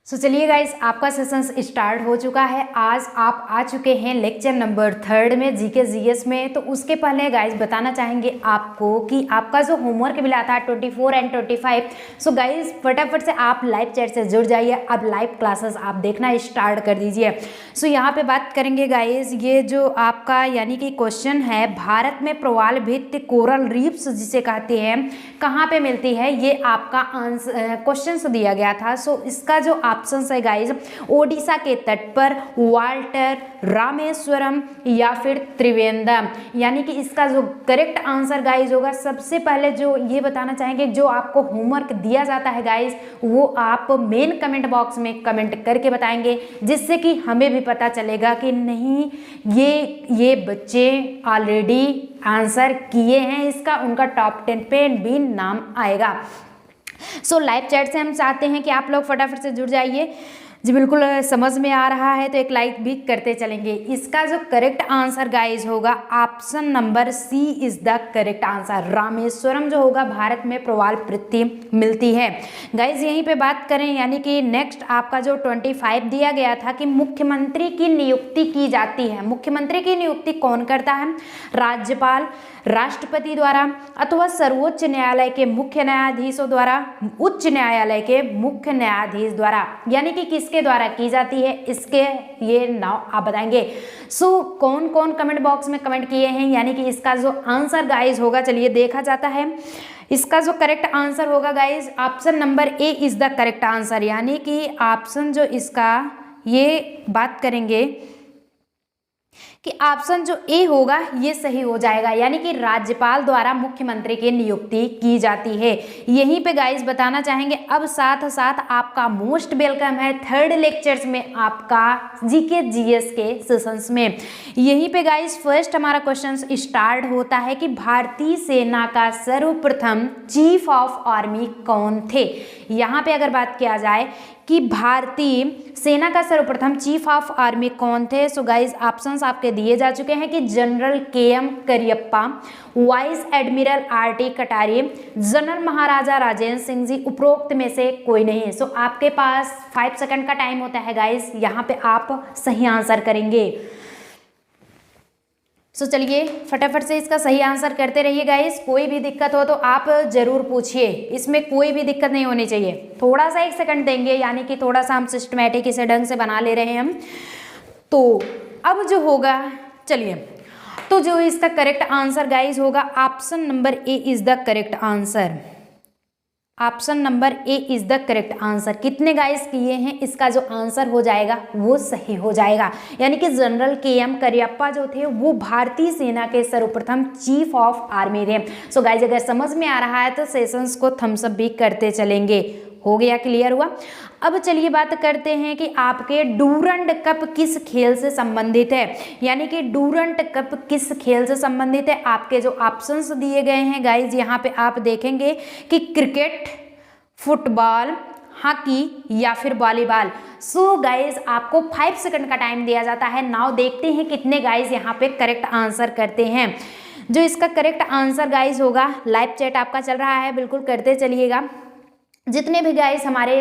चलिए गाइस, आपका session start हो चुका है। आज आप आ चुके हैं लेक्चर नंबर 3 में जीके जीएस में। तो उसके पहले गाइस बताना चाहेंगे आपको कि आपका जो होमवर्क मिला था 24 एंड 25। सो गाइस फटाफट से आप लाइव चैट से जुड़ जाइए। अब लाइव क्लासेस आप देखना स्टार्ट कर दीजिए। सो यहाँ पे बात करेंगे गाइस, ये जो आपका यानी कि क्वेश्चन है, भारत में प्रवाल भित्ति कोरल रीफ्स जिसे कहते हैं कहाँ पे मिलती है, ये आपका आंसर क्वेश्चन दिया गया था। सो इसका जो ऑप्शन है गाइज, ओडिशा के तट पर, वाल्टर, रामेश्वरम या फिर त्रिवेंद्रम। यानी कि इसका जो करेक्ट आंसर गाइज होगा, सबसे पहले जो ये बताना चाहेंगे, जो आपको होमवर्क दिया जाता है गाइज, वो आप मेन कमेंट बॉक्स में कमेंट करके बताएंगे, जिससे कि हमें भी पता चलेगा कि नहीं ये बच्चे ऑलरेडी आंसर किए हैं इसका, उनका टॉप 10 पे भी नाम आएगा। सो लाइव चैट से हम चाहते हैं कि आप लोग फटाफट से जुड़ जाइए। जी बिल्कुल, समझ में आ रहा है तो एक लाइक भी करते चलेंगे। इसका जो करेक्ट आंसर गाइज होगा, option number C is the correct answer. Rameswaram जो होगा, भारत में प्रवाल भित्ति मिलती है। गाइज यहीं पे बात करें, यानी कि नेक्स्ट आपका जो 25 दिया गया था कि मुख्यमंत्री की नियुक्ति की जाती है। मुख्यमंत्री की नियुक्ति कौन करता है? राज्यपाल, राष्ट्रपति द्वारा, अथवा सर्वोच्च न्यायालय के मुख्य न्यायाधीशों द्वारा, उच्च न्यायालय के मुख्य न्यायाधीश द्वारा। यानी कि किसके द्वारा की जाती है, इसके ये नाम आप बताएंगे। सो कौन कौन कमेंट बॉक्स में कमेंट किए हैं, यानी कि इसका जो आंसर गाइज होगा, चलिए देखा जाता है। इसका जो करेक्ट आंसर होगा guys, option number A is the correct answer. यानी कि ऑप्शन जो इसका ये बात करेंगे कि ऑप्शन जो ए होगा ये सही हो जाएगा। यानी कि राज्यपाल द्वारा मुख्यमंत्री की नियुक्ति की जाती है। यहीं पे गाइस बताना चाहेंगे, अब साथ साथ आपका मोस्ट वेलकम है 3rd लेक्चर्स में, आपका जीके जीएस के सेशंस में। यहीं पे गाइस फर्स्ट हमारा क्वेश्चन स्टार्ट होता है कि भारतीय सेना का सर्वप्रथम चीफ ऑफ आर्मी कौन थे। यहाँ पे अगर बात किया जाए कि भारतीय सेना का सर्वप्रथम चीफ ऑफ आर्मी कौन थे, सो गाइज ऑप्शंस आपके दिए जा चुके हैं कि general KM Cariappa, vice admiral RT Kataria, general Maharaja Rajendra Singh ji, उपरोक्त में से कोई नहीं है। सो आपके पास 5 सेकंड का टाइम होता है गाइज, यहाँ पे आप सही आंसर करेंगे। सो चलिए फटाफट से इसका सही आंसर करते रहिए गाइस। कोई भी दिक्कत हो तो आप जरूर पूछिए, इसमें कोई भी दिक्कत नहीं होनी चाहिए। थोड़ा सा 1 सेकंड देंगे, यानी कि थोड़ा सा हम सिस्टमेटिक इसे ढंग से बना ले रहे हैं हम। तो अब जो होगा, चलिए, तो जो इसका करेक्ट आंसर गाइस होगा, option number A is the correct answer. Option number A is the correct answer. कितने गाइस किए हैं, इसका जो आंसर हो जाएगा वो सही हो जाएगा। यानी कि जनरल KM करियप्पा जो थे वो भारतीय सेना के सर्वप्रथम चीफ ऑफ आर्मी थे। सो गाइस अगर समझ में आ रहा है तो सेशंस को थम्स अप भी करते चलेंगे। हो गया, क्लियर हुआ। अब चलिए बात करते हैं कि आपके डूरंड कप किस खेल से संबंधित है। यानी कि डूरंड कप किस खेल से संबंधित है। आपके जो ऑप्शंस दिए गए हैं गाइज, यहाँ पे आप देखेंगे कि क्रिकेट, फुटबॉल, हॉकी या फिर वॉलीबॉल। सो गाइज आपको 5 सेकंड का टाइम दिया जाता है। नाउ देखते हैं कितने गाइज यहाँ पे करेक्ट आंसर करते हैं। जो इसका करेक्ट आंसर गाइज होगा, लाइव चैट आपका चल रहा है, बिल्कुल करते चलिएगा। जितने भी गाइस हमारे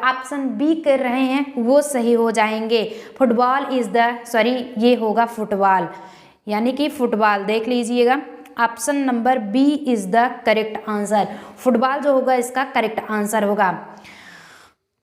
ऑप्शन बी कर रहे हैं वो सही हो जाएंगे। फुटबॉल इज द, सॉरी ये होगा फुटबॉल, यानी कि फुटबॉल देख लीजिएगा। Option number B is the correct answer. Football जो होगा इसका करेक्ट आंसर होगा।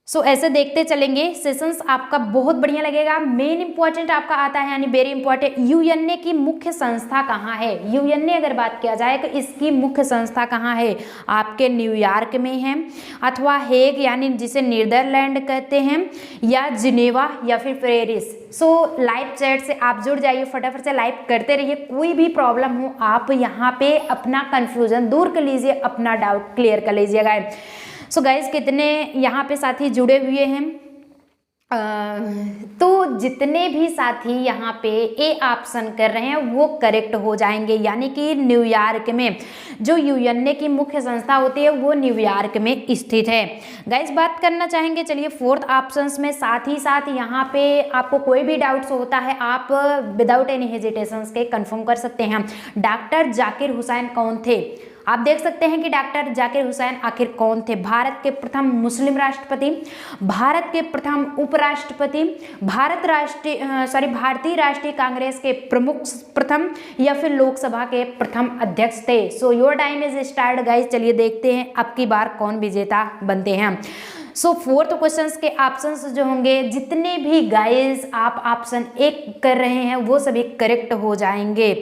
सो ऐसे देखते चलेंगे, सेशंस आपका बहुत बढ़िया लगेगा। मेन इंपॉर्टेंट आपका आता है, यानी वेरी इंपॉर्टेंट, यूएनए की मुख्य संस्था कहाँ है। यूएनए अगर बात किया जाए तो इसकी मुख्य संस्था कहाँ है, आपके न्यूयॉर्क में है, अथवा हेग यानी जिसे नीदरलैंड कहते हैं, या जिनेवा या फिर पेरिस। सो लाइव चैट से आप जुड़ जाइए, फटाफट से लाइव करते रहिए। कोई भी प्रॉब्लम हो आप यहाँ पे अपना कंफ्यूजन दूर कर लीजिए, अपना डाउट क्लियर कर लीजिएगा। सो गाइज कितने यहाँ पे साथी जुड़े हुए हैं, तो जितने भी साथी यहाँ पे ए ऑप्शन कर रहे हैं वो करेक्ट हो जाएंगे। यानी कि न्यूयॉर्क में जो यूएनए की मुख्य संस्था होती है वो न्यूयॉर्क में स्थित है। गाइस बात करना चाहेंगे, चलिए 4th ऑप्शंस में, साथ ही साथ यहाँ पे आपको कोई भी डाउट्स होता है आप विदाउट एनी हेजिटेशंस के कंफर्म कर सकते हैं। डॉक्टर जाकिर हुसैन कौन थे? आप देख सकते हैं कि डॉक्टर जाकिर हुसैन आखिर कौन थे? भारत के प्रथम मुस्लिम राष्ट्रपति, भारत के प्रथम उपराष्ट्रपति, भारतीय राष्ट्रीय कांग्रेस के प्रमुख प्रथम, या फिर लोकसभा के प्रथम अध्यक्ष थे। So your time is start guys. चलिए देखते हैं अब की बार कौन विजेता बनते हैं। सो फोर्थ क्वेश्चंस के ऑप्शंस जो होंगे, जितने भी गाइस आप ऑप्शन 1 कर रहे हैं वो सभी करेक्ट हो जाएंगे।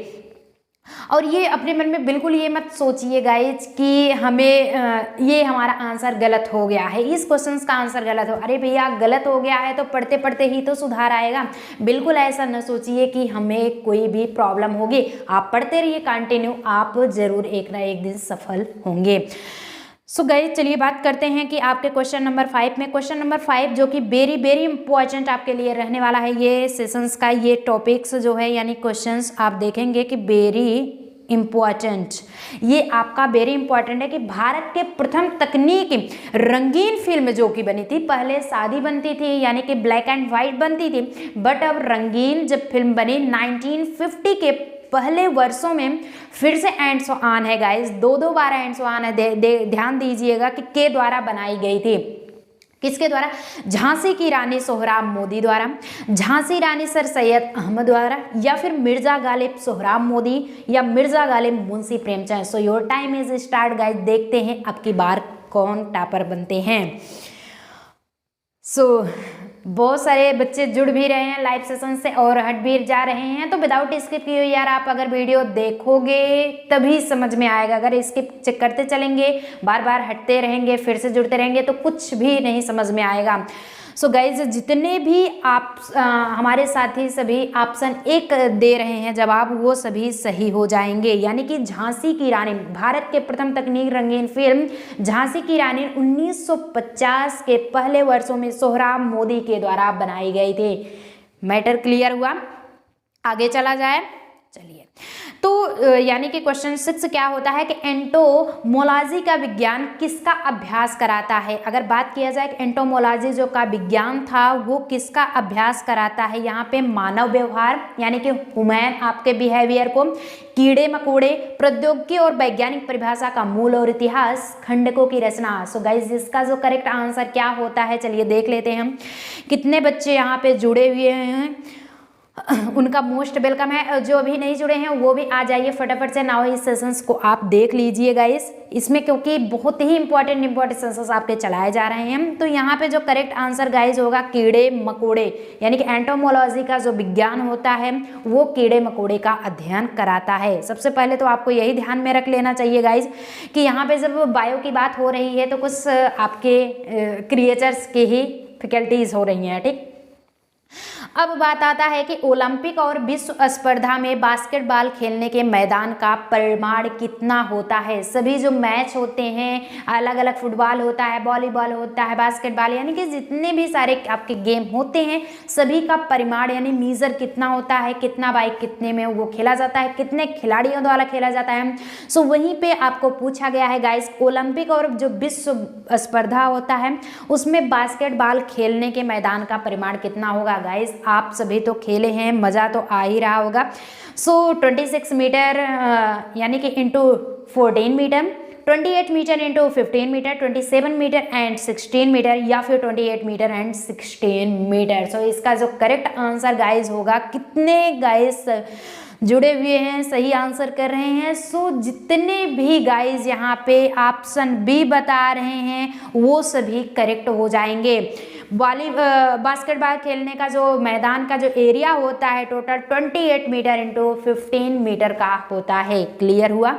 और ये अपने मन में बिल्कुल ये मत सोचिए गाइज कि हमें ये हमारा आंसर गलत हो गया है, इस क्वेश्चन का आंसर गलत हो, अरे भैया गलत हो गया है तो पढ़ते पढ़ते ही तो सुधार आएगा। बिल्कुल ऐसा न सोचिए कि हमें कोई भी प्रॉब्लम होगी। आप पढ़ते रहिए कंटिन्यू, आप जरूर एक ना एक दिन सफल होंगे। सो गाइस चलिए बात करते हैं कि आपके क्वेश्चन नंबर 5 में। क्वेश्चन नंबर 5 जो कि वेरी इंपॉर्टेंट आपके लिए रहने वाला है, ये सेशंस का ये टॉपिक्स जो है यानी क्वेश्चंस आप देखेंगे कि वेरी इम्पॉर्टेंट, ये आपका वेरी इंपॉर्टेंट है कि भारत के प्रथम तकनीकी रंगीन फिल्म जो कि बनी थी, पहले सादी बनती थी यानी कि ब्लैक एंड व्हाइट बनती थी, बट अब रंगीन जब फिल्म बनी 1950 के पहले वर्षों में फिर से एंड सो ऑन है गाइस, दो बार एंड सो ऑन है। ध्यान दीजिएगा कि के द्वारा बनाई गई थी, किसके द्वारा? झांसी की रानी सोहराब मोदी द्वारा, झांसी रानी सर सैयद अहमद द्वारा, या फिर मिर्जा गालिब सोहराब मोदी, या Mirza Ghalib Munshi Premchand. So your time is start guys. देखते हैं अब की बार कौन टॉपर बनते हैं। सो बहुत सारे बच्चे जुड़ भी रहे हैं लाइव सेशन से और हट भी जा रहे हैं, तो विदाउट स्किप किए यार आप अगर वीडियो देखोगे तभी समझ में आएगा। अगर स्किप चेक करते चलेंगे, बार बार हटते रहेंगे, फिर से जुड़ते रहेंगे तो कुछ भी नहीं समझ में आएगा। सो गाइज जितने भी आप हमारे साथी सभी ऑप्शन 1 दे रहे हैं जवाब, वो सभी सही हो जाएंगे। यानी कि झांसी की रानी, भारत के प्रथम तकनीक रंगीन फिल्म झांसी की रानी 1950 के पहले वर्षों में सोहराब मोदी के द्वारा बनाई गई थी। मैटर क्लियर हुआ? आगे चला जाए। चलिए तो यानी कि क्वेश्चन 6 क्या होता है कि एंटोमोलॉजी का विज्ञान किसका अभ्यास कराता है? अगर बात किया जाए कि एंटोमोलॉजी जो का विज्ञान था वो किसका अभ्यास कराता है? यहाँ पे मानव व्यवहार यानी कि ह्यूमन आपके बिहेवियर को, कीड़े मकोड़े, प्रौद्योगिकी और वैज्ञानिक परिभाषा का मूल और इतिहास, खंडकों की रचना। सो गाइज इसका जो करेक्ट आंसर क्या होता है चलिए देख लेते हैं हम। कितने बच्चे यहाँ पे जुड़े हुए हैं उनका मोस्ट वेलकम है। जो अभी नहीं जुड़े हैं वो भी आ जाइए फटाफट से, नाउ इस सेशंस को आप देख लीजिए गाइस। इसमें क्योंकि बहुत ही इंपॉर्टेंट सेशंस आपके चलाए जा रहे हैं, तो यहाँ पे जो करेक्ट आंसर गाइस होगा कीड़े मकोड़े, यानी कि एंटोमोलॉजी का जो विज्ञान होता है वो कीड़े मकोड़े का अध्ययन कराता है। सबसे पहले तो आपको यही ध्यान में रख लेना चाहिए गाइज कि यहाँ पे जब बायो की बात हो रही है तो कुछ आपके क्रिएचर्स की ही फैकल्टीज हो रही हैं, ठीक। अब बात आता है कि ओलंपिक और विश्व स्पर्धा में बास्केटबॉल खेलने के मैदान का परिमाण कितना होता है? सभी जो मैच होते हैं, अलग अलग फुटबॉल होता है, वॉलीबॉल होता है, बास्केटबॉल, यानी कि जितने भी सारे आपके गेम होते हैं सभी का परिमाण यानी मीजर कितना होता है, कितना बाई कितने में वो खेला जाता है, कितने खिलाड़ियों द्वारा खेला जाता है। सो वहीं पे आपको पूछा गया है गाइस, ओलंपिक और जो विश्व स्पर्धा होता है उसमें बास्केटबॉल खेलने के मैदान का परिमाण कितना होगा? गाइस आप सभी तो खेले हैं, मज़ा तो आ ही रहा होगा। सो 26 मीटर यानी कि into 14 metre, 28 metre into 15 metre, 27 metre and 16 metre, या फिर 28 मीटर एंड 16 मीटर। सो इसका जो करेक्ट आंसर गाइस होगा, कितने गाइस जुड़े हुए हैं सही आंसर कर रहे हैं? सो जितने भी गाइस यहाँ पे ऑप्शन बी बता रहे हैं वो सभी करेक्ट हो जाएंगे। बास्केटबॉल खेलने का जो मैदान का जो एरिया होता है टोटल 28 मीटर इंटू 15 मीटर का होता है। क्लियर हुआ?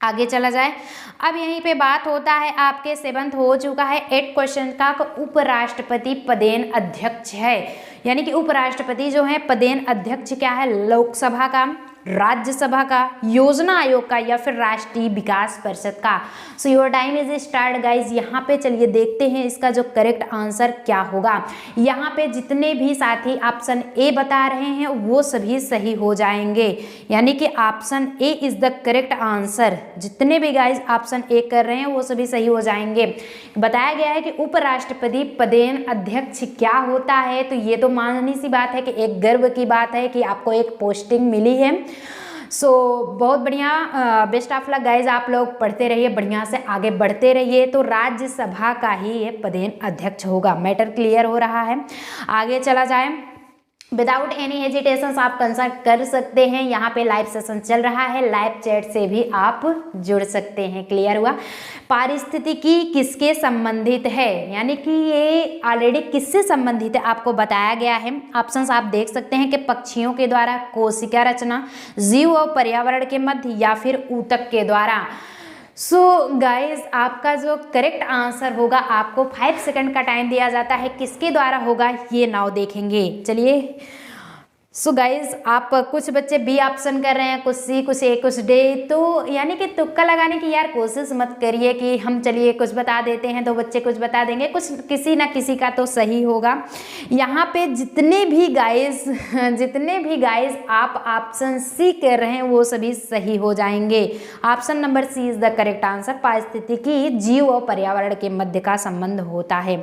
आगे चला जाए। अब यहीं पे बात होता है आपके 7th हो चुका है 8 क्वेश्चन का, उपराष्ट्रपति पदेन अध्यक्ष है, यानी कि उपराष्ट्रपति जो है पदेन अध्यक्ष क्या है? लोकसभा का, राज्यसभा का, योजना आयोग का, या फिर राष्ट्रीय विकास परिषद का। So your time is start guys. यहाँ पे चलिए देखते हैं इसका जो करेक्ट आंसर क्या होगा। यहाँ पे जितने भी साथी ऑप्शन ए बता रहे हैं वो सभी सही हो जाएंगे, यानी कि option A is the correct answer. जितने भी गाइज ऑप्शन ए कर रहे हैं वो सभी सही हो जाएंगे। बताया गया है कि उपराष्ट्रपति पदेन अध्यक्ष क्या होता है, तो ये तो माननी सी बात है कि एक गर्व की बात है कि आपको एक पोस्टिंग मिली है। बहुत बढ़िया, बेस्ट ऑफ लक गाइज। आप लोग पढ़ते रहिए, बढ़िया से आगे बढ़ते रहिए। तो राज्यसभा का ही ये पदेन अध्यक्ष होगा। मैटर क्लियर हो रहा है। आगे चला जाए। विदाउट एनी हेजिटेशन आप कंसल्ट कर सकते हैं। यहाँ पे लाइव सेशन चल रहा है, लाइव चैट से भी आप जुड़ सकते हैं। क्लियर हुआ। पारिस्थितिकी किसके संबंधित है, यानी कि ये ऑलरेडी किससे संबंधित है आपको बताया गया है। ऑप्शंस आप देख सकते हैं कि पक्षियों के द्वारा, कोशिका रचना, जीव और पर्यावरण के मध्य, या फिर ऊतक के द्वारा। गाइज आपका जो करेक्ट आंसर होगा, आपको 5 सेकंड का टाइम दिया जाता है। किसके द्वारा होगा ये नाउ देखेंगे। चलिए गाइज आप कुछ बच्चे बी ऑप्शन कर रहे हैं, कुछ सी, कुछ ए, कुछ डे। तो यानी कि तुक्का लगाने की यार कोशिश मत करिए कि हम चलिए कुछ बता देते हैं तो बच्चे कुछ बता देंगे, कुछ किसी ना किसी का तो सही होगा। यहाँ पे जितने भी गाइज आप ऑप्शन सी कर रहे हैं वो सभी सही हो जाएंगे। Option number C is the correct answer. पारिस्थितिकी जीव और पर्यावरण के मध्य का संबंध होता है।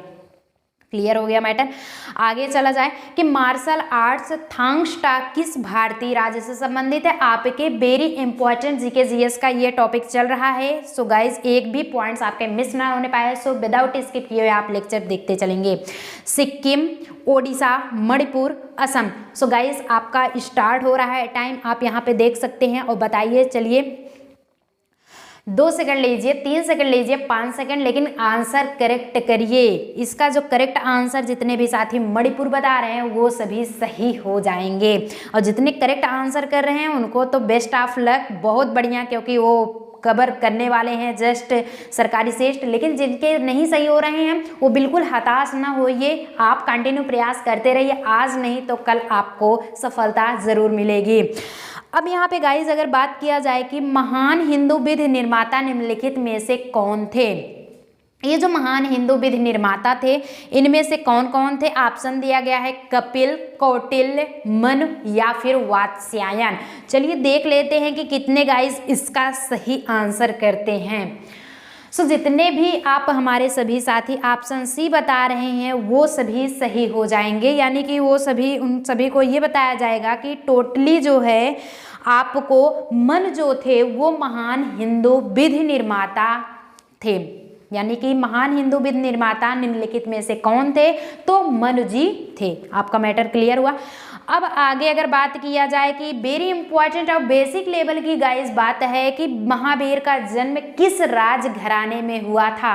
क्लियर हो गया मैटर। आगे चला जाए कि मार्शल आर्ट्स थांगस्टा किस भारतीय राज्य से संबंधित है। आपके वेरी इंपॉर्टेंट जीके जीएस का ये टॉपिक चल रहा है। गाइज एक भी पॉइंट्स आपके मिस ना होने पाए। विदाउट स्किप किए हुए आप लेक्चर देखते चलेंगे। सिक्किम, ओडिशा, मणिपुर, असम। गाइज आपका स्टार्ट हो रहा है टाइम, आप यहाँ पे देख सकते हैं और बताइए। चलिए 2 सेकंड लीजिए, 3 सेकंड लीजिए, 5 सेकंड, लेकिन आंसर करेक्ट करिए। इसका जो करेक्ट आंसर जितने भी साथी मणिपुर बता रहे हैं वो सभी सही हो जाएंगे। और जितने करेक्ट आंसर कर रहे हैं उनको तो बेस्ट ऑफ लक, बहुत बढ़िया, क्योंकि वो कवर करने वाले हैं जस्ट सरकारी श्रेष्ठ। लेकिन जिनके नहीं सही हो रहे हैं वो बिल्कुल हताश ना होइए, आप कंटिन्यू प्रयास करते रहिए। आज नहीं तो कल आपको सफलता जरूर मिलेगी। अब यहाँ पे गाइज अगर बात किया जाए कि महान हिंदू विधि निर्माता निम्नलिखित में से कौन थे। ये जो महान हिंदू विधि निर्माता थे इनमें से कौन कौन थे। ऑप्शन दिया गया है कपिल, कौटिल्य, मनु या फिर वात्स्यायन। चलिए देख लेते हैं कि कितने गाइज इसका सही आंसर करते हैं। जितने भी आप हमारे सभी साथी ऑप्शन सी बता रहे हैं वो सभी सही हो जाएंगे। यानी कि वो सभी, उन सभी को ये बताया जाएगा कि टोटली जो है आपको मन जो थे वो महान हिंदू विधि निर्माता थे। यानी कि महान हिंदू विधि निर्माता निम्नलिखित में से कौन थे, तो मनु जी थे। आपका मैटर क्लियर हुआ। अब आगे अगर बात किया जाए कि वेरी इंपॉर्टेंट और बेसिक लेवल की गाइस बात है कि महावीर का जन्म किस राजघराने में हुआ था।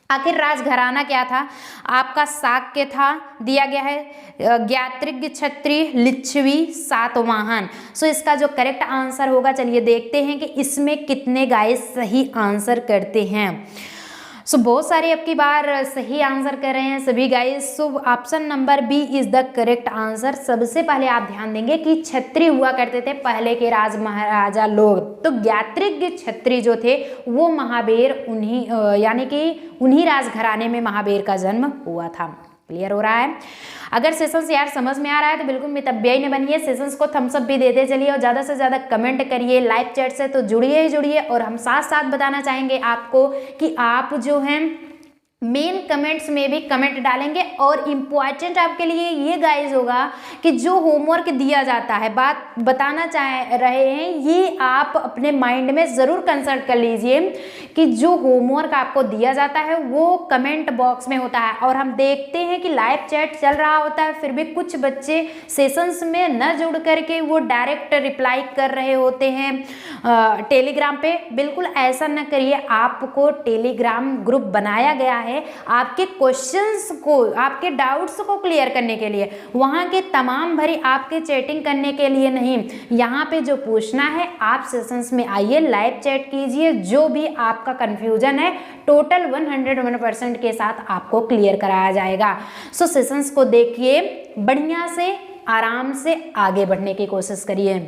आखिर राजघराना क्या था आपका। शाक्य था, दिया गया है ज्ञात्रिक, क्षत्रिय, लिच्छवी, सातवाहन। इसका जो करेक्ट आंसर होगा, चलिए देखते हैं कि इसमें कितने गाइस सही आंसर करते हैं। बहुत सारे अब की बार सही आंसर कर रहे हैं सभी guys. Option number B is the correct answer. सबसे पहले आप ध्यान देंगे कि क्षत्रिय हुआ करते थे पहले के राज महाराजा लोग, तो ज्ञात्रिक क्षत्रिय जो थे वो महावीर उन्हीं यानी कि उन्हीं राजघराने में महावीर का जन्म हुआ था। क्लियर हो रहा है। अगर सेशंस यार समझ में आ रहा है तो बिल्कुल मितव्यय ही न बनिए, सेशंस को थम्स अप भी देते चलिए और ज़्यादा से ज़्यादा कमेंट करिए। लाइव चैट से तो जुड़िए ही जुड़िए। और हम साथ साथ बताना चाहेंगे आपको कि आप जो हैं मेन कमेंट्स में भी कमेंट डालेंगे। और इम्पॉर्टेंट आपके लिए ये गाइज होगा कि जो होमवर्क दिया जाता है, बात बताना चाह रहे हैं, ये आप अपने माइंड में ज़रूर कंसल्ट कर लीजिए कि जो होमवर्क आपको दिया जाता है वो कमेंट बॉक्स में होता है। और हम देखते हैं कि लाइव चैट चल रहा होता है, फिर भी कुछ बच्चे सेशंस में न जुड़ करके वो डायरेक्ट रिप्लाई कर रहे होते हैं टेलीग्राम पे। बिल्कुल ऐसा न करिए। आपको टेलीग्राम ग्रुप बनाया गया है आपके क्वेश्चंस को, आपके डाउट्स को क्लियर करने के लिए, वहां के तमाम भरी आपके चैटिंग करने के लिए नहीं। यहाँ पे जो पूछना है आप सेशंस में आइए, लाइव चैट कीजिए, जो भी आपका कंफ्यूजन है टोटल 101% के साथ आपको क्लियर कराया जाएगा। सेशंस को देखिए, बढ़िया से आराम से आगे बढ़ने की कोशिश करिए।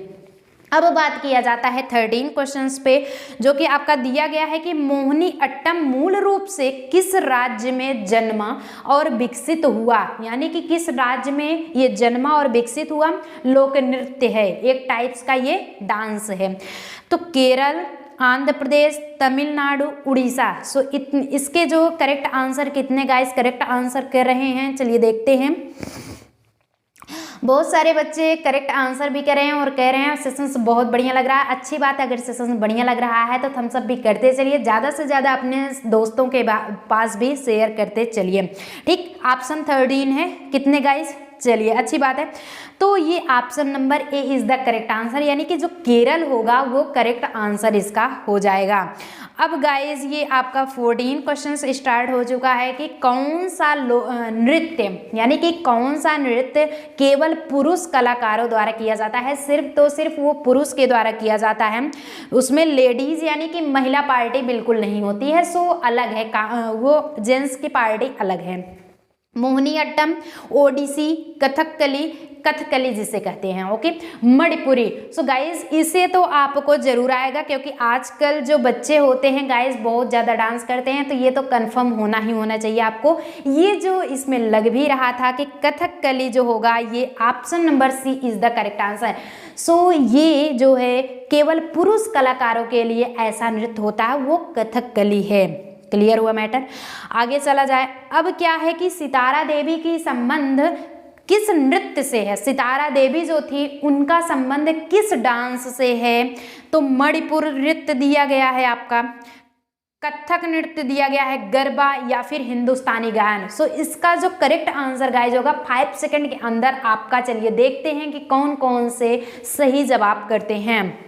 अब बात किया जाता है 13 क्वेश्चंस पे, जो कि आपका दिया गया है कि मोहिनी अट्टम मूल रूप से किस राज्य में जन्मा और विकसित हुआ। यानी कि किस राज्य में ये जन्मा और विकसित हुआ। लोक नृत्य है, एक टाइप्स का ये डांस है। तो केरल, आंध्र प्रदेश, तमिलनाडु, उड़ीसा। इसके जो करेक्ट आंसर कितने गाइस करेक्ट आंसर कर रहे हैं, चलिए देखते हैं। बहुत सारे बच्चे करेक्ट आंसर भी कर रहे हैं और कह रहे हैं सेशंस बहुत बढ़िया लग रहा है। अच्छी बात है, अगर सेशंस बढ़िया लग रहा है तो थम्स अप भी करते चलिए, ज़्यादा से ज़्यादा अपने दोस्तों के पास भी शेयर करते चलिए। ठीक, ऑप्शन 13 है। कितने गाइस? चलिए अच्छी बात है। तो ये option number A is the correct answer, यानी कि जो केरल होगा वो करेक्ट आंसर इसका हो जाएगा। अब गाइज ये आपका 14 क्वेश्चन स्टार्ट हो चुका है कि कौन सा नृत्य, यानी कि कौन सा नृत्य केवल पुरुष कलाकारों द्वारा किया जाता है, सिर्फ वो पुरुष के द्वारा किया जाता है, उसमें लेडीज यानी कि महिला पार्टी बिल्कुल नहीं होती है, सो अलग है, वो जेंट्स की पार्टी अलग है। मोहिनीअट्टम, ओडिसी, कथकली जिसे कहते हैं, ओके, मणिपुरी। सो गाइज इसे तो आपको जरूर आएगा, क्योंकि आजकल जो बच्चे होते हैं गाइज बहुत ज़्यादा डांस करते हैं, तो ये तो कंफर्म होना चाहिए आपको। ये जो इसमें लग भी रहा था कि कथकली जो होगा, ये option number C is the correct answer. So ये जो है केवल पुरुष कलाकारों के लिए ऐसा नृत्य होता है, वो कथकली है। क्लियर हुआ मैटर? आगे चला जाए। अब क्या है कि सितारा देवी की संबंध किस नृत्य से है? सितारा देवी जो थी उनका संबंध किस डांस से है? तो मणिपुर नृत्य दिया गया है आपका, कथक नृत्य दिया गया है, गरबा या फिर हिंदुस्तानी गायन। सो इसका जो करेक्ट आंसर गाइज होगा 5 सेकंड के अंदर आपका। चलिए देखते हैं कि कौन कौन से सही जवाब करते हैं।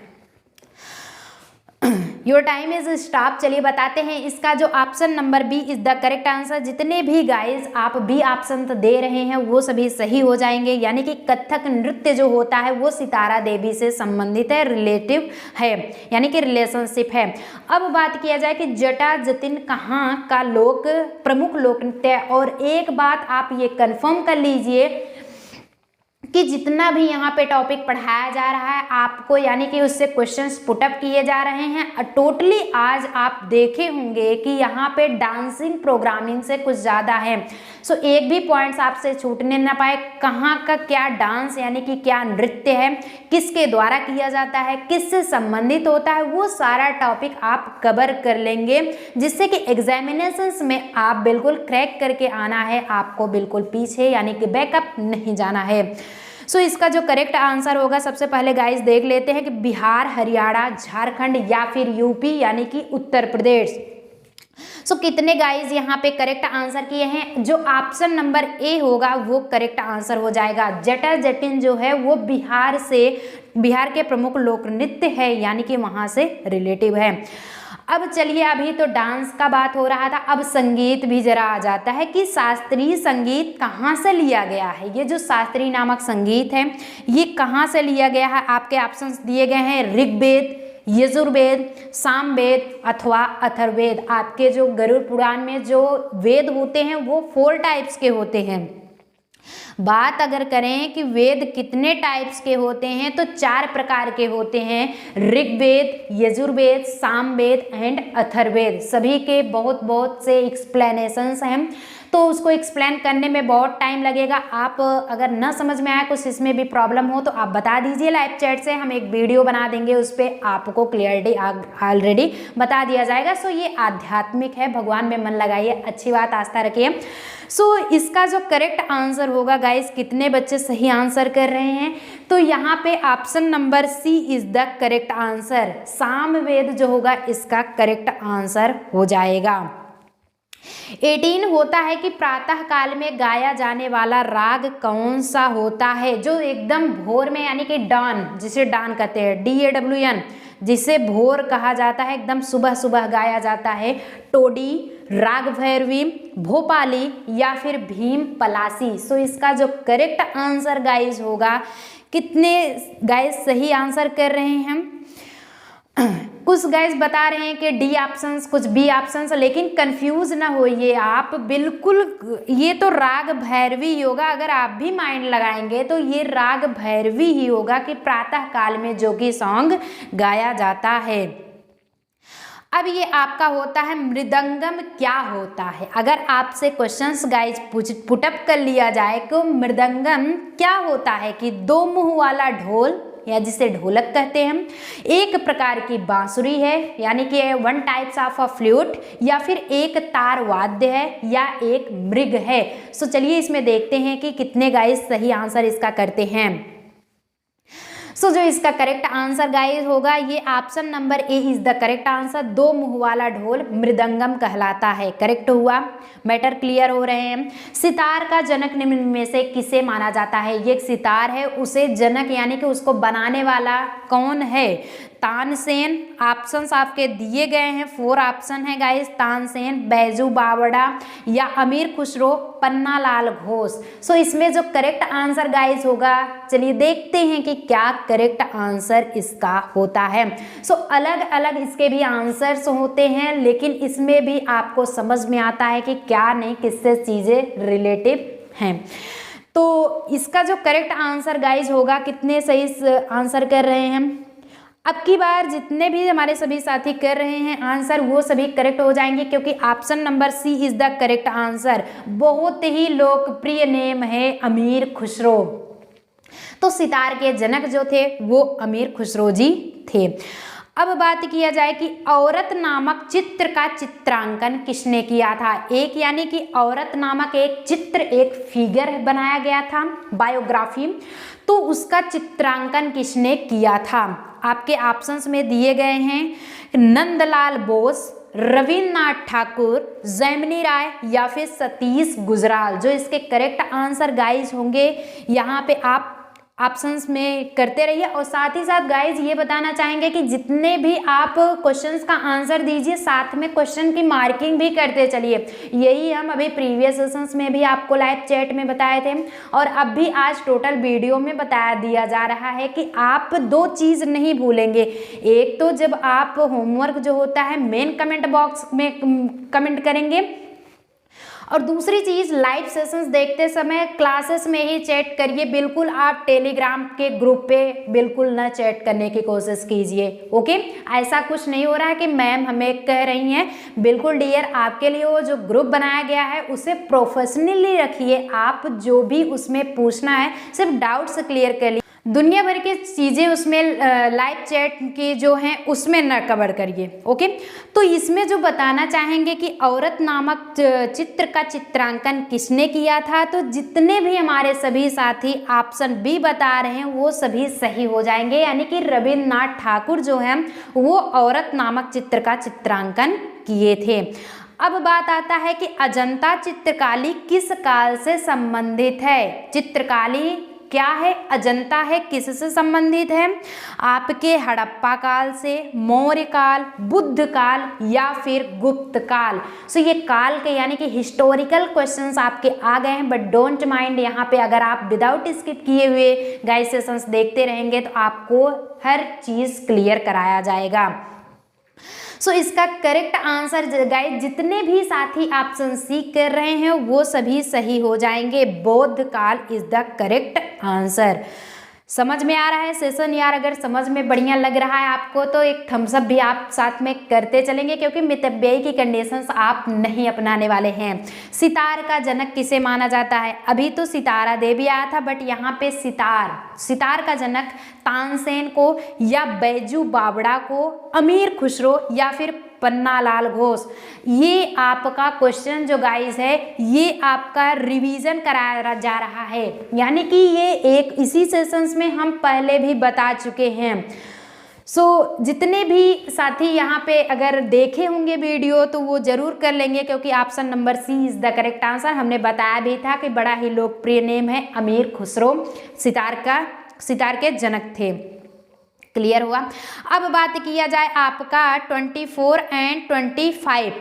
Your time is stop. चलिए बताते हैं इसका जो option number B is the correct answer. जितने भी गाइज आप बी ऑप्शन दे रहे हैं वो सभी सही हो जाएंगे, यानी कि कथक नृत्य जो होता है वो सितारा देवी से संबंधित है, रिलेटिव है, यानी कि रिलेशनशिप है। अब बात किया जाए कि जटा जतिन कहाँ का प्रमुख लोक नृत्य है, और एक बात आप ये कंफर्म कर लीजिए कि जितना भी यहाँ पे टॉपिक पढ़ाया जा रहा है आपको, यानी कि उससे क्वेश्चंस पुटअप किए जा रहे हैं टोटली। आज आप देखे होंगे कि यहाँ पे डांसिंग प्रोग्रामिंग से कुछ ज़्यादा है। सो एक भी पॉइंट्स आपसे छूटने ना पाए, कहाँ का क्या डांस यानी कि क्या नृत्य है, किसके द्वारा किया जाता है, किससे संबंधित होता है, वो सारा टॉपिक आप कवर कर लेंगे, जिससे कि एग्जामिनेशंस में आप बिल्कुल क्रैक करके आना है, आपको बिल्कुल पीछे यानी कि बैकअप नहीं जाना है। सो इसका जो करेक्ट आंसर होगा, सबसे पहले गाइस देख लेते हैं कि बिहार, हरियाणा, झारखंड या फिर यूपी यानी कि उत्तर प्रदेश। सो कितने गाइस यहाँ पे करेक्ट आंसर किए हैं? जो ऑप्शन नंबर ए होगा वो करेक्ट आंसर हो जाएगा। जटा जटिन जो है वो बिहार के प्रमुख लोक नृत्य है, यानी कि वहां से रिलेटिव है। अब चलिए, अभी तो डांस का बात हो रहा था, अब संगीत भी जरा आ जाता है कि शास्त्रीय संगीत कहाँ से लिया गया है। ये जो शास्त्रीय नामक संगीत है ये कहाँ से लिया गया है? आपके ऑप्शंस दिए गए हैं ऋग्वेद, यजुर्वेद, सामवेद अथवा अथर्ववेद। आपके जो गरुड़ पुराण में जो वेद होते हैं वो 4 टाइप्स के होते हैं। बात अगर करें कि वेद कितने टाइप्स के होते हैं तो 4 प्रकार के होते हैं, ऋग्वेद, यजुर्वेद, सामवेद एंड अथर्ववेद। सभी के बहुत से एक्सप्लेनेशंस हैं, तो उसको एक्सप्लेन करने में बहुत टाइम लगेगा। आप अगर न समझ में आए, कुछ इसमें भी प्रॉब्लम हो तो आप बता दीजिए लाइव चैट से, हम एक वीडियो बना देंगे, उस पर आपको क्लियरिटी ऑलरेडी बता दिया जाएगा। सो ये आध्यात्मिक है, भगवान में मन लगाइए, अच्छी बात, आस्था रखिए। सो इसका जो करेक्ट आंसर होगा गाइस, कितने बच्चे सही आंसर कर रहे हैं? तो यहाँ पे option number C is the correct answer. Samaveda जो होगा इसका करेक्ट आंसर हो जाएगा। 18 होता है कि प्रातः काल में गाया जाने वाला राग कौन सा होता है? जो एकदम भोर में, यानी कि डॉन, जिसे डॉन कहते हैं, DAWN, जिसे भोर कहा जाता है, एकदम सुबह सुबह गाया जाता है। टोडी, राग भैरवी, भोपाली या फिर भीम पलासी। सो इसका जो करेक्ट आंसर गाइस होगा, कितने गाइस सही आंसर कर रहे हैं? कुछ गाइस बता रहे हैं कि डी ऑप्शंस, कुछ बी ऑप्शंस, लेकिन कंफ्यूज ना होइए आप बिल्कुल। ये तो राग भैरवी ही होगा, अगर आप भी माइंड लगाएंगे तो ये राग भैरवी ही होगा कि प्रातः काल में जो कि सॉन्ग गाया जाता है। अब ये आपका होता है मृदंगम क्या होता है? अगर आपसे क्वेश्चंस गाइज पुटअप कर लिया जाए तो मृदंगम क्या होता है? कि 2 मुंह वाला ढोल या जिसे ढोलक कहते हैं, एक प्रकार की बांसुरी है यानी कि one types of a flute, या फिर एक तार वाद्य है, या एक मृग है। सो चलिए इसमें देखते हैं कि कितने गाइस सही आंसर इसका करते हैं। सो जो इसका करेक्ट आंसर गाइस होगा ये option number A is the correct answer. दो मुंह वाला ढोल मृदंगम कहलाता है। करेक्ट हुआ। मैटर क्लियर हो रहे हैं। सितार का जनक निम्न में से किसे माना जाता है? ये एक सितार है, उसे जनक यानी कि उसको बनाने वाला कौन है? तानसेन। ऑप्शंस आपके दिए गए हैं, 4 ऑप्शन है गाइस। तानसेन, बैजू बावड़ा, या अमीर खुसरो, पन्नालाल घोष। सो इसमें जो करेक्ट आंसर गाइस होगा, चलिए देखते हैं कि क्या करेक्ट आंसर इसका होता है। सो अलग अलग इसके भी आंसर्स होते हैं, लेकिन इसमें भी आपको समझ में आता है कि क्या नहीं किससे चीजें रिलेटिव हैं। तो इसका जो करेक्ट आंसर गाइस होगा, कितने सही आंसर कर रहे हैं? अब की बार जितने भी हमारे सभी साथी कर रहे हैं आंसर, वो सभी करेक्ट हो जाएंगे, क्योंकि option number C is the correct answer. बहुत ही लोकप्रिय नेम है अमीर खुसरो। तो सितार के जनक जो थे वो अमीर खुसरो जी थे। अब बात किया जाए कि औरत नामक चित्र का चित्रांकन किसने किया था? एक यानी कि औरत नामक एक चित्र, एक फिगर बनाया गया था, बायोग्राफी, तो उसका चित्रांकन किसने किया था? आपके ऑप्शंस में दिए गए हैं नंदलाल बोस, रविन्द्रनाथ ठाकुर, जैमिनी राय, या फिर सतीश गुजराल। जो इसके करेक्ट आंसर गाइज होंगे यहाँ पे आप ऑप्शंस में करते रहिए। और साथ ही साथ गाइज ये बताना चाहेंगे कि जितने भी आप क्वेश्चंस का आंसर दीजिए, साथ में क्वेश्चन की मार्किंग भी करते चलिए। यही हम अभी प्रीवियस सेशंस में भी आपको लाइव चैट में बताए थे, और अब भी आज टोटल वीडियो में बताया दिया जा रहा है कि आप 2 चीज़ नहीं भूलेंगे। एक तो जब आप होमवर्क जो होता है मेन कमेंट बॉक्स में कमेंट करेंगे, और दूसरी चीज़ लाइव सेशंस देखते समय क्लासेस में ही चैट करिए। बिल्कुल आप टेलीग्राम के ग्रुप पे बिल्कुल ना चैट करने की कोशिश कीजिए। ओके, ऐसा कुछ नहीं हो रहा है कि मैम हमें कह रही हैं। बिल्कुल डियर, आपके लिए वो जो ग्रुप बनाया गया है उसे प्रोफेशनली रखिए। आप जो भी उसमें पूछना है सिर्फ डाउट्स क्लियर कर लीजिए। दुनिया भर की चीज़ें उसमें लाइव चैट की जो हैं उसमें न कवर करिए। ओके, तो इसमें जो बताना चाहेंगे कि औरत नामक चित्र का चित्रांकन किसने किया था, तो जितने भी हमारे सभी साथी ऑप्शन बी बता रहे हैं वो सभी सही हो जाएंगे, यानी कि रविन्द्रनाथ ठाकुर जो हैं वो औरत नामक चित्र का चित्रांकन किए थे। अब बात आता है कि अजंता चित्रकारी किस काल से संबंधित है? चित्रकारी क्या है? अजंता है, किससे संबंधित है? आपके हड़प्पा काल से, मौर्य काल, बुद्ध काल, या फिर गुप्त काल। सो ये काल के यानी कि हिस्टोरिकल क्वेश्चंस आपके आ गए हैं, बट डोंट माइंड, यहाँ पे अगर आप विदाउट स्किप किए हुए गाइस सेशंस देखते रहेंगे तो आपको हर चीज़ क्लियर कराया जाएगा। सो इसका करेक्ट आंसर गाइस जितने भी साथी ऑप्शन सी कर रहे हैं वो सभी सही हो जाएंगे। बौद्ध काल इज द करेक्ट आंसर। समझ में आ रहा है सेशन यार? अगर समझ में बढ़िया लग रहा है आपको तो एक थम्स अप भी आप साथ में करते चलेंगे, क्योंकि मितव्ययी की कंडीशंस आप नहीं अपनाने वाले हैं। सितार का जनक किसे माना जाता है? अभी तो सितारा देवी आया था, बट यहाँ पे सितार का जनक तानसेन को, या बैजू बावड़ा को, अमीर खुसरो, या फिर पन्नालाल घोष। ये आपका क्वेश्चन जो गाइस है ये आपका रिवीजन कराया जा रहा है, यानी कि ये एक इसी सेशंस में हम पहले भी बता चुके हैं। सो जितने भी साथी यहाँ पे अगर देखे होंगे वीडियो तो वो जरूर कर लेंगे, क्योंकि option number C is the correct answer. हमने बताया भी था कि बड़ा ही लोकप्रिय नेम है अमीर खुसरो, सितार के जनक थे। क्लियर हुआ। अब बात किया जाए आपका 24 एंड 25।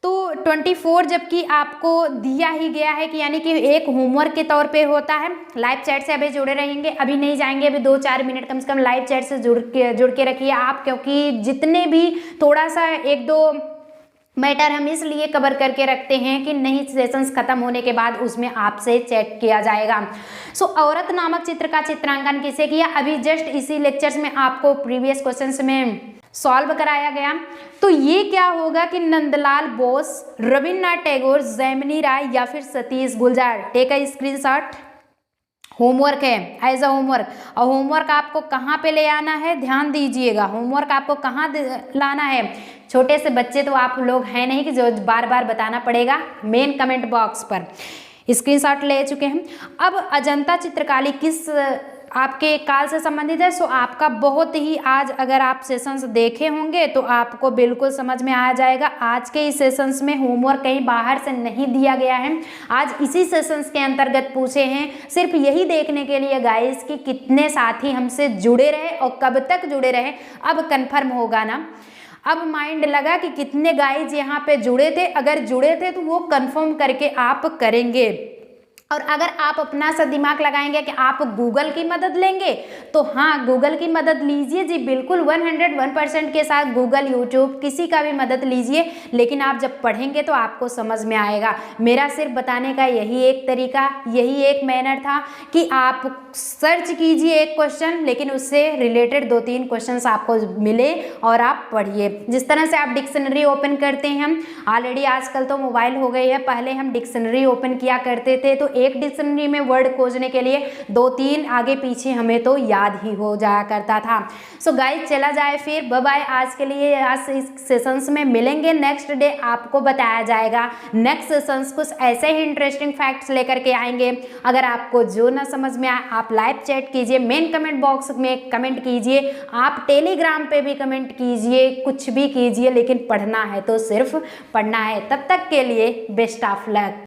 तो 24 जबकि आपको दिया ही गया है कि यानी कि एक होमवर्क के तौर पे होता है। लाइव चैट से अभी जुड़े रहेंगे, अभी नहीं जाएंगे, अभी 2-4 मिनट कम से कम लाइव चैट से जुड़ के रखिए आप, क्योंकि जितने भी थोड़ा सा 1-2 मैटर हम इसलिए कवर करके रखते हैं कि नहीं सेशंस खत्म होने के बाद उसमें आपसे चैट किया जाएगा। सो औरत नामक चित्र का चित्रांकन किसे किया? अभी जस्ट इसी लेक्चर्स में आपको प्रीवियस क्वेश्चंस में सॉल्व कराया गया। तो ये क्या होगा कि नंदलाल बोस, रविन्द्रनाथ टैगोर, जैमिनी राय, या फिर Satish Gulzar. Take a screenshot. Homework है, एज अ होमवर्क। और होमवर्क आपको कहाँ पे ले आना है, ध्यान दीजिएगा, होमवर्क आपको कहाँ लाना है। छोटे से बच्चे तो आप लोग हैं नहीं कि जो बार बार बताना पड़ेगा, मेन कमेंट बॉक्स पर स्क्रीनशॉट ले चुके हैं। अब अजंता चित्रकारी किस आपके काल से संबंधित है। सो आपका बहुत ही आज अगर आप सेशंस देखे होंगे तो आपको बिल्कुल समझ में आ जाएगा। आज के इस सेशंस में होमवर्क कहीं बाहर से नहीं दिया गया है, आज इसी सेशंस के अंतर्गत पूछे हैं, सिर्फ यही देखने के लिए गाइस कि कितने साथी हमसे जुड़े रहे और कब तक जुड़े रहे। अब कन्फर्म होगा ना, अब माइंड लगा कि कितने गाइज यहाँ पे जुड़े थे, अगर जुड़े थे तो वो कंफर्म करके आप करेंगे। और अगर आप अपना सा दिमाग लगाएंगे कि आप गूगल की मदद लेंगे तो हाँ, गूगल की मदद लीजिए जी, बिल्कुल 101% के साथ गूगल, यूट्यूब, किसी का भी मदद लीजिए, लेकिन आप जब पढ़ेंगे तो आपको समझ में आएगा। मेरा सिर्फ बताने का यही एक तरीका, यही एक मैनर था कि आप सर्च कीजिए एक क्वेश्चन, लेकिन उससे रिलेटेड 2-3 क्वेश्चन आपको मिले और आप पढ़िए। जिस तरह से आप डिक्शनरी ओपन करते हैं, हम ऑलरेडी आजकल तो मोबाइल हो गई है, पहले हम डिक्शनरी ओपन किया करते थे तो एक डिक्शनरी में वर्ड खोजने के लिए 2-3 आगे पीछे हमें तो याद ही हो जाया करता था। सो गाइज चला जाए फिर, बाय बाय आज के लिए। आज इस सेशंस में मिलेंगे, नेक्स्ट डे आपको बताया जाएगा। नेक्स्ट सेशंस कुछ ऐसे ही इंटरेस्टिंग फैक्ट्स लेकर के आएंगे। अगर आपको जो ना समझ में आए आप लाइव चैट कीजिए, मेन कमेंट बॉक्स में कमेंट कीजिए, आप टेलीग्राम पे भी कमेंट कीजिए, कुछ भी कीजिए, लेकिन पढ़ना है तो सिर्फ पढ़ना है। तब तक के लिए बेस्ट ऑफ लक।